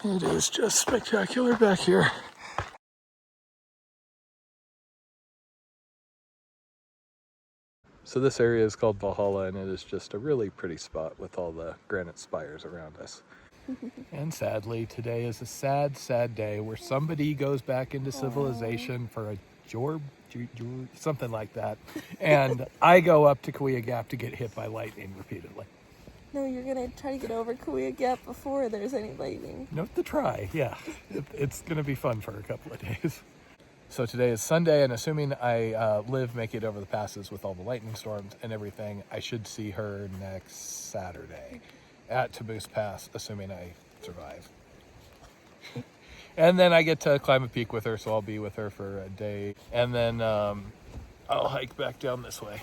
It is just spectacular back here. So this area is called Valhalla, and it is just a really pretty spot with all the granite spires around us. And sadly, today is a sad, sad day where somebody goes back into civilization for a jorb, something like that. And I go up to Kaweah Gap to get hit by lightning repeatedly. No, you're going to try to get over Kaweah Gap before there's any lightning. Note the try, yeah. It's going to be fun for a couple of days. So today is Sunday, and assuming I make it over the passes with all the lightning storms and everything, I should see her next Saturday at Taboose Pass, assuming I survive. And then I get to climb a peak with her, so I'll be with her for a day. And then I'll hike back down this way.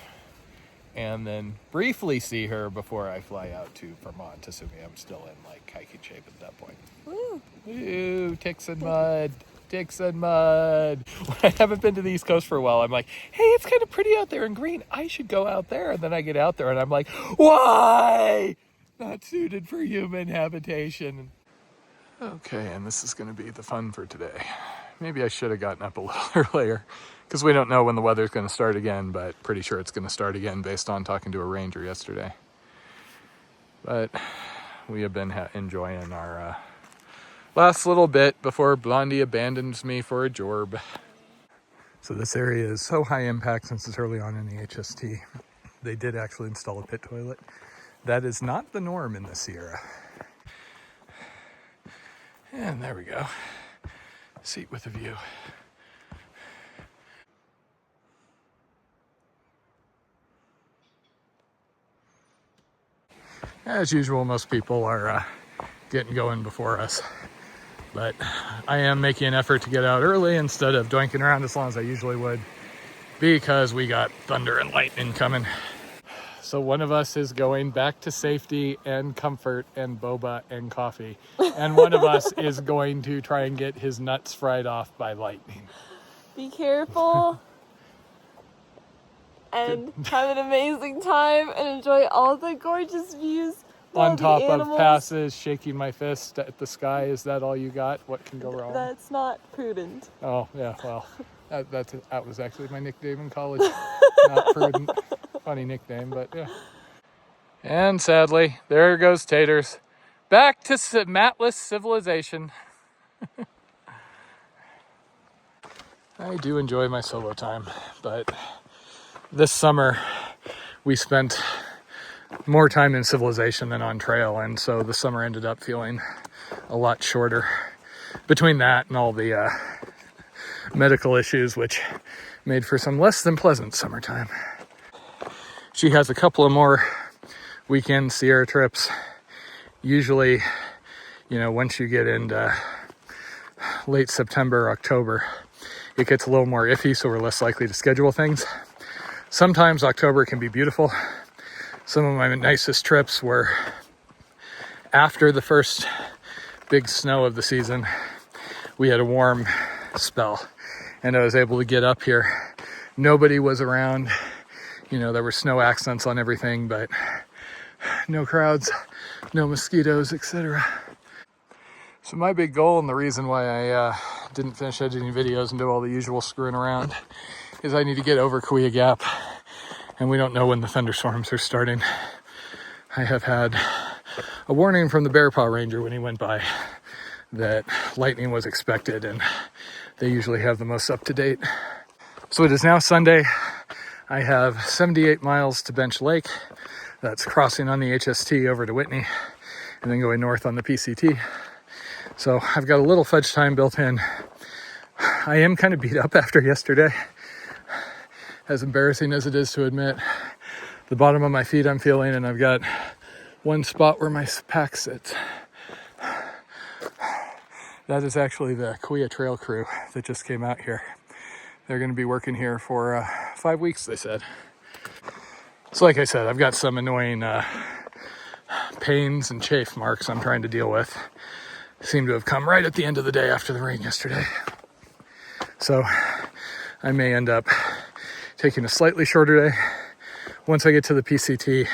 And then briefly see her before I fly out to Vermont, assuming I'm still in like hiking shape at that point. Woo! Ooh, ticks and mud. Ticks and mud. When I haven't been to the East Coast for a while, I'm like, hey, it's kind of pretty out there and green. I should go out there. And then I get out there and I'm like, why? Not suited for human habitation. Okay, and this is going to be the fun for today. Maybe I should have gotten up a little earlier because we don't know when the weather's going to start again, but pretty sure it's going to start again based on talking to a ranger yesterday. But we have been enjoying our last little bit before Blondie abandons me for a jorb. So this area is so high impact since it's early on in the HST. They did actually install a pit toilet. That is not the norm in the Sierra. And there we go. Seat with a view. As usual, most people are getting going before us. But I am making an effort to get out early instead of doinking around as long as I usually would, because we got thunder and lightning coming. So one of us is going back to safety and comfort and boba and coffee. And one of us is going to try and get his nuts fried off by lightning. Be careful. And have an amazing time and enjoy all the gorgeous views. On top of passes, shaking my fist at the sky. Is that all you got? What can go wrong? That's not prudent. Oh, yeah, well, that was actually my nickname in college. Not prudent. Funny nickname, but yeah. And sadly, there goes Taters. Back to matless civilization. I do enjoy my solo time, but this summer we spent more time in civilization than on trail, and so the summer ended up feeling a lot shorter. Between that and all the medical issues, which made for some less than pleasant summertime. She has a couple of more weekend Sierra trips. Usually, you know, once you get into late September, October, it gets a little more iffy, so we're less likely to schedule things. Sometimes October can be beautiful. Some of my nicest trips were after the first big snow of the season. We had a warm spell, and I was able to get up here. Nobody was around. You know, there were snow accents on everything, but no crowds, no mosquitoes, etc. So my big goal, and the reason why I didn't finish editing videos and do all the usual screwing around, is I need to get over Kaweah Gap, and we don't know when the thunderstorms are starting. I have had a warning from the Bear Paw Ranger when he went by that lightning was expected, and they usually have the most up-to-date. So it is now Sunday. I have 78 miles to Bench Lake. That's crossing on the HST over to Whitney and then going north on the PCT. So I've got a little fudge time built in. I am kind of beat up after yesterday. As embarrassing as it is to admit, the bottom of my feet I'm feeling, and I've got one spot where my pack sits. That is actually the Kaweah Trail crew that just came out here. They're going to be working here for 5 weeks, they said. So like I said, I've got some annoying pains and chafe marks I'm trying to deal with. Seem to have come right at the end of the day after the rain yesterday. So I may end up taking a slightly shorter day. Once I get to the PCT,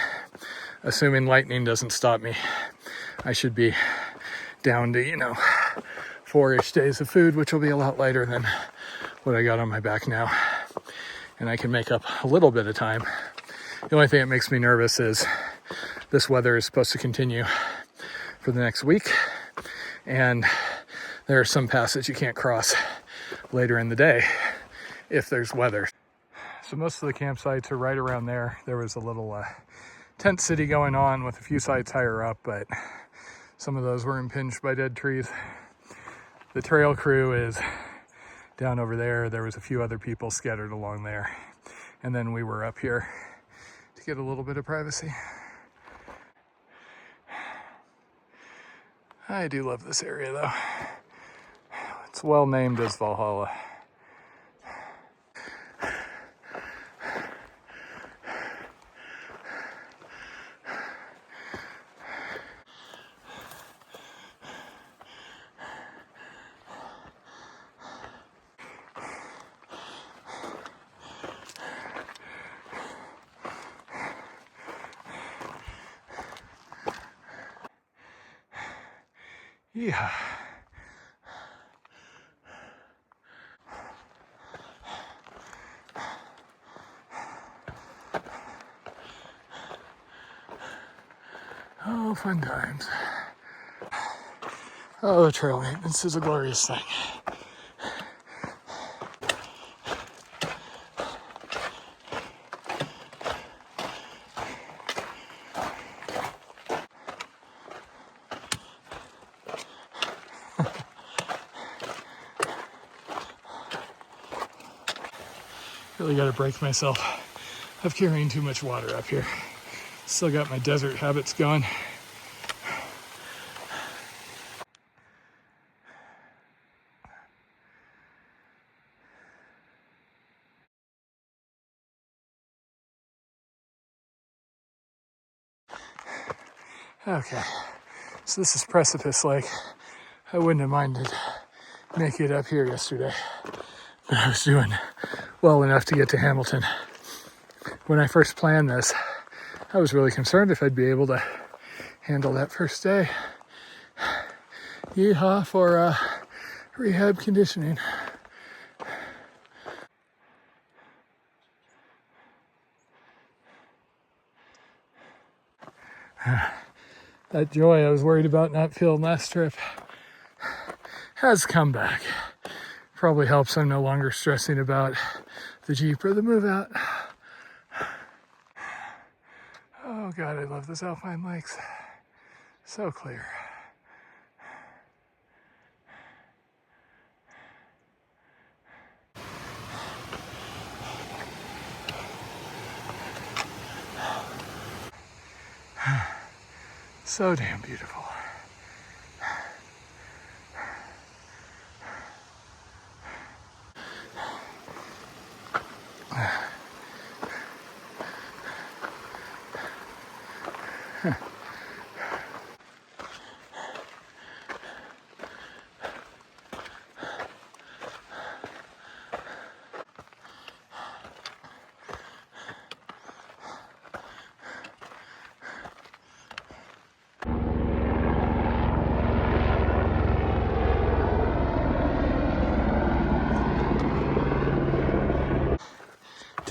assuming lightning doesn't stop me, I should be down to, 4-ish days of food, which will be a lot lighter than what I got on my back now. And I can make up a little bit of time. The only thing that makes me nervous is this weather is supposed to continue for the next week. And there are some paths that you can't cross later in the day if there's weather. So most of the campsites are right around there. There was a little tent city going on with a few sites higher up, but some of those were impinged by dead trees. The trail crew is down over there. There was a few other people scattered along there. And then we were up here to get a little bit of privacy. I do love this area though. It's well named as Valhalla. Yeah. Oh, fun times. Oh, trail maintenance is a glorious thing. Really got to break myself of carrying too much water up here. Still got my desert habits going. Okay, so this is Precipice Lake. I wouldn't have minded making it up here yesterday, but I was doing well enough to get to Hamilton. When I first planned this, I was really concerned if I'd be able to handle that first day. Yeehaw for rehab conditioning. That joy I was worried about not feeling last trip has come back. Probably helps I'm no longer stressing about the Jeep or the move out. Oh God, I love this Alpine Lakes. So clear. So damn beautiful.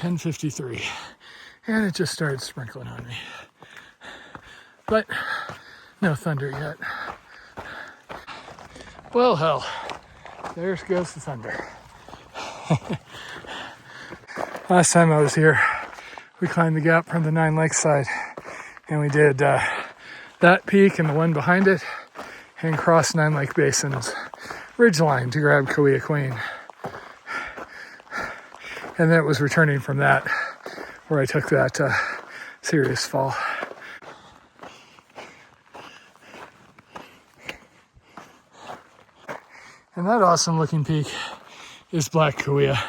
.53, and it just started sprinkling on me, but no thunder yet. Well, hell, there goes the thunder. Last time I was here, we climbed the gap from the 9 Lakes side, and we did that peak and the one behind it, and crossed 9 Lake Basin's ridgeline to grab Kaweah Queen. And then it was returning from that where I took that serious fall. And that awesome looking peak is Black Kaweah.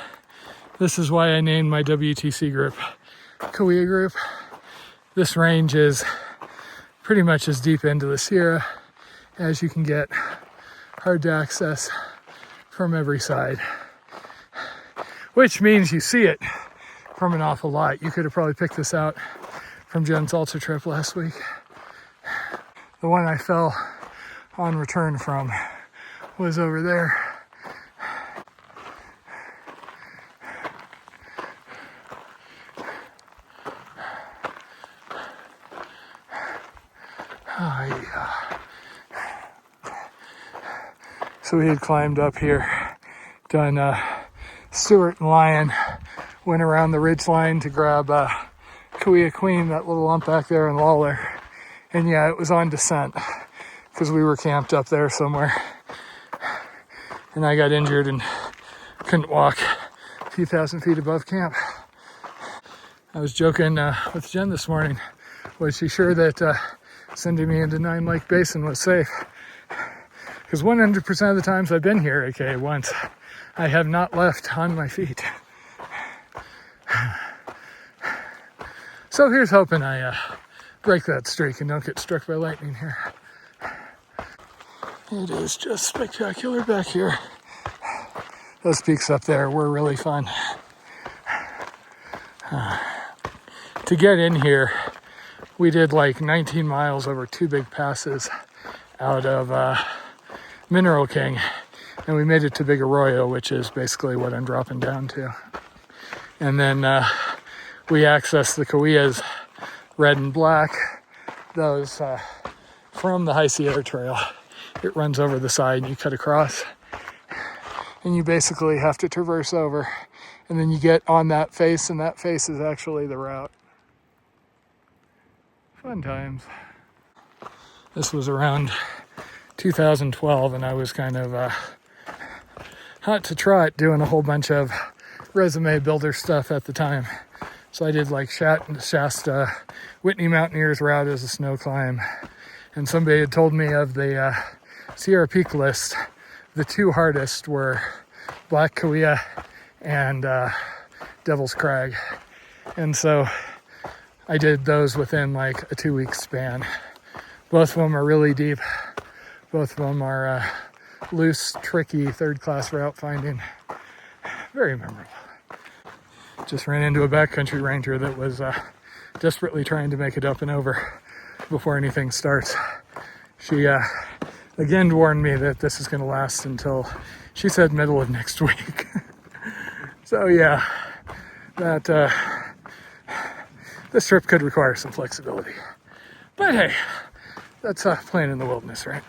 This is why I named my WTC group Kaweah Group. This range is pretty much as deep into the Sierra as you can get, hard to access from every side. Which means you see it from an awful lot. You could have probably picked this out from Jen's Ultra trip last week. The one I fell on return from was over there. Oh, yeah. So we had climbed up here, done Stewart and Lion, went around the ridge line to grab Kaweah Queen, that little lump back there, and Lawler. And yeah, it was on descent because we were camped up there somewhere. And I got injured and couldn't walk a few thousand feet above camp. I was joking with Jen this morning. Was she sure that sending me into Nine Lake Basin was safe? Because 100% of the times I've been here, aka once, I have not left on my feet. So here's hoping I break that streak and don't get struck by lightning here. It is just spectacular back here. Those peaks up there were really fun. To get in here, we did like 19 miles over 2 big passes out of Mineral King, and we made it to Big Arroyo, which is basically what I'm dropping down to. And then we accessed the Kaweahs, red and black, those from the High Sierra Trail. It runs over the side and you cut across, and you basically have to traverse over, and then you get on that face, and that face is actually the route. Fun times. This was around 2012, and I was kind of hot to trot doing a whole bunch of resume builder stuff at the time. So I did like Shasta Whitney Mountaineers route as a snow climb. And somebody had told me of the Sierra Peak list. The 2 hardest were Black Kaweah and Devil's Crag. And so I did those within like a 2-week span. Both of them are really deep. Both of them are loose, tricky, third-class route finding. Very memorable. Just ran into a backcountry ranger that was desperately trying to make it up and over before anything starts. She again warned me that this is going to last until, she said, middle of next week. So yeah, that this trip could require some flexibility. But hey, that's playing in the wilderness, right?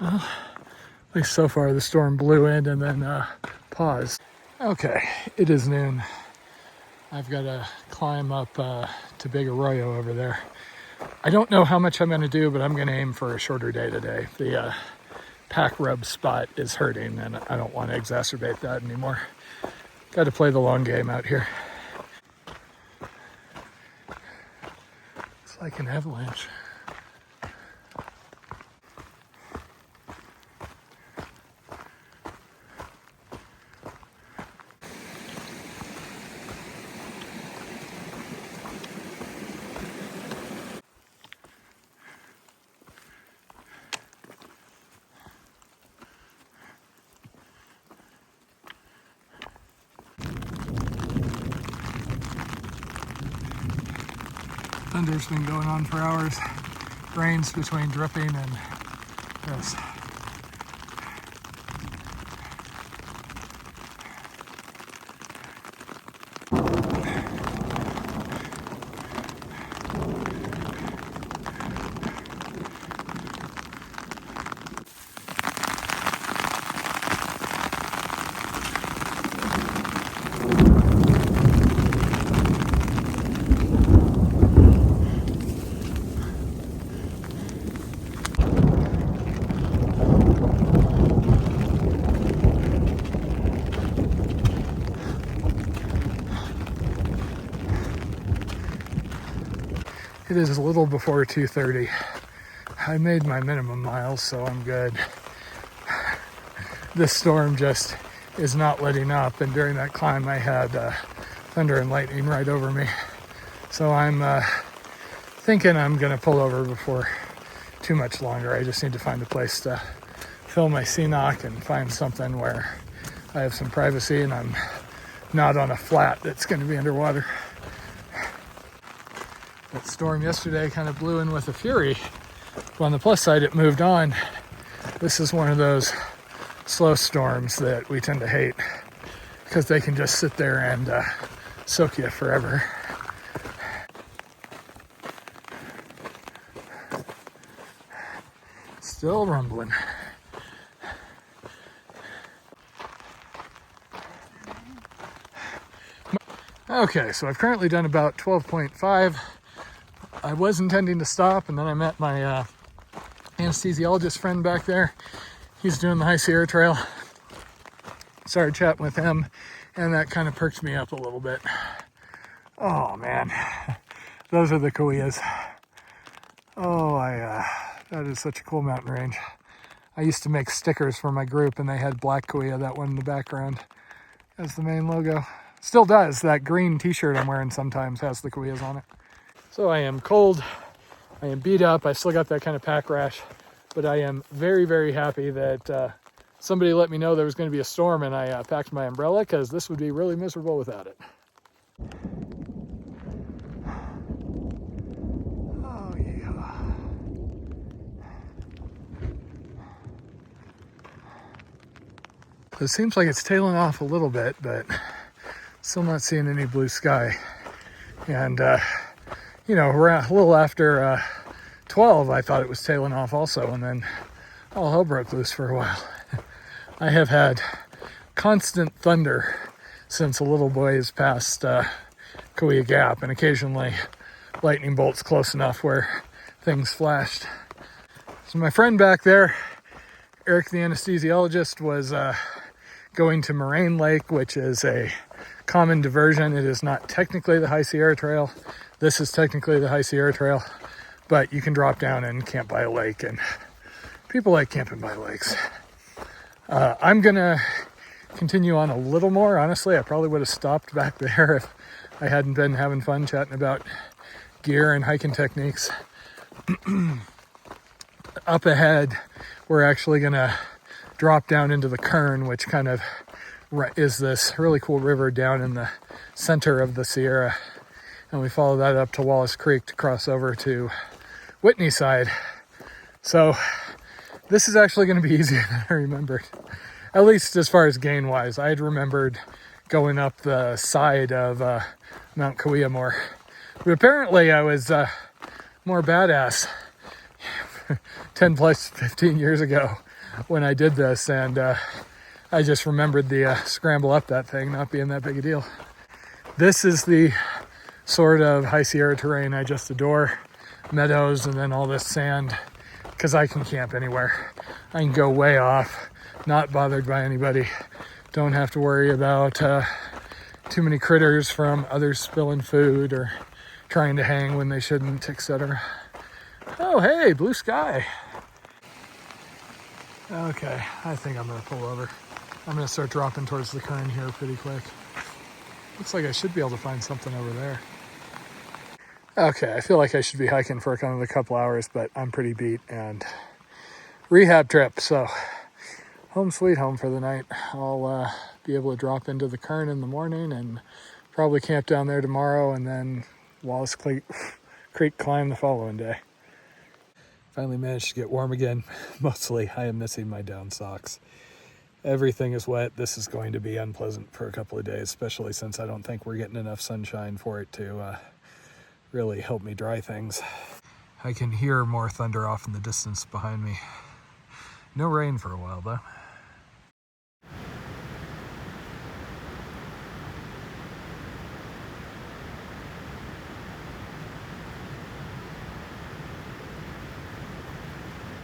Well, at least so far the storm blew in and then paused. Okay, it is noon. I've got to climb up to Big Arroyo over there. I don't know how much I'm going to do, but I'm going to aim for a shorter day today. The pack rub spot is hurting, and I don't want to exacerbate that anymore. Got to play the long game out here. It's like an avalanche. Thunder's been going on for hours. Rain's between dripping and this. It is a little before 2:30. I made my minimum miles, so I'm good. This storm just is not letting up, and during that climb I had thunder and lightning right over me. So I'm thinking I'm gonna pull over before too much longer. I just need to find a place to fill my CNOC and find something where I have some privacy and I'm not on a flat that's going to be underwater. That storm yesterday kind of blew in with a fury. But on the plus side, it moved on. This is one of those slow storms that we tend to hate because they can just sit there and soak you forever. Still rumbling. Okay, so I've currently done about 12.5. I was intending to stop, and then I met my anesthesiologist friend back there. He's doing the High Sierra Trail. Started chatting with him, and that kind of perked me up a little bit. Oh man, those are the Kaweahs. Oh, that is such a cool mountain range. I used to make stickers for my group, and they had black Kaweah, that one in the background, as the main logo. Still does. That green t-shirt I'm wearing sometimes has the Kaweahs on it. So I am cold, I am beat up, I still got that kind of pack rash, but I am very, very happy that somebody let me know there was going to be a storm, and I packed my umbrella because this would be really miserable without it. Oh yeah. It seems like it's tailing off a little bit, but still not seeing any blue sky. And you know, around a little after 12, I thought it was tailing off also, and then all hell broke loose for a while. I have had constant thunder since a little boys passed Kaweah Gap, and occasionally lightning bolts close enough where things flashed. So my friend back there, Eric the anesthesiologist, was going to Moraine Lake, which is a common diversion. It is not technically the High Sierra Trail. This is technically the High Sierra Trail, but you can drop down and camp by a lake, and people like camping by lakes. I'm gonna continue on a little more. Honestly, I probably would have stopped back there if I hadn't been having fun chatting about gear and hiking techniques. Up ahead, we're actually gonna drop down into the Kern, which kind of is this really cool river down in the center of the Sierra. And we follow that up to Wallace Creek to cross over to Whitney side. So this is actually going to be easier than I remembered, at least as far as gain wise. I had remembered going up the side of Mount Kaweah more, but apparently I was more badass 10 plus 15 years ago when I did this, and I just remembered the scramble up that thing not being that big a deal. This is the sort of High Sierra terrain I just adore. Meadows and then all this sand, because I can camp anywhere. I can go way off, not bothered by anybody. Don't have to worry about too many critters from others spilling food or trying to hang when they shouldn't, etc. Oh, hey, blue sky. Okay, I think I'm gonna pull over. I'm gonna start dropping towards the Kern here pretty quick. Looks like I should be able to find something over there. Okay, I feel like I should be hiking for another couple hours, but I'm pretty beat, and rehab trip, so home sweet home for the night. I'll be able to drop into the Kern in the morning and probably camp down there tomorrow, and then Wallace Creek climb the following day. Finally managed to get warm again. Mostly I am missing my down socks. Everything is wet. This is going to be unpleasant for a couple of days, especially since I don't think we're getting enough sunshine for it to really help me dry things. I can hear more thunder off in the distance behind me. No rain for a while though.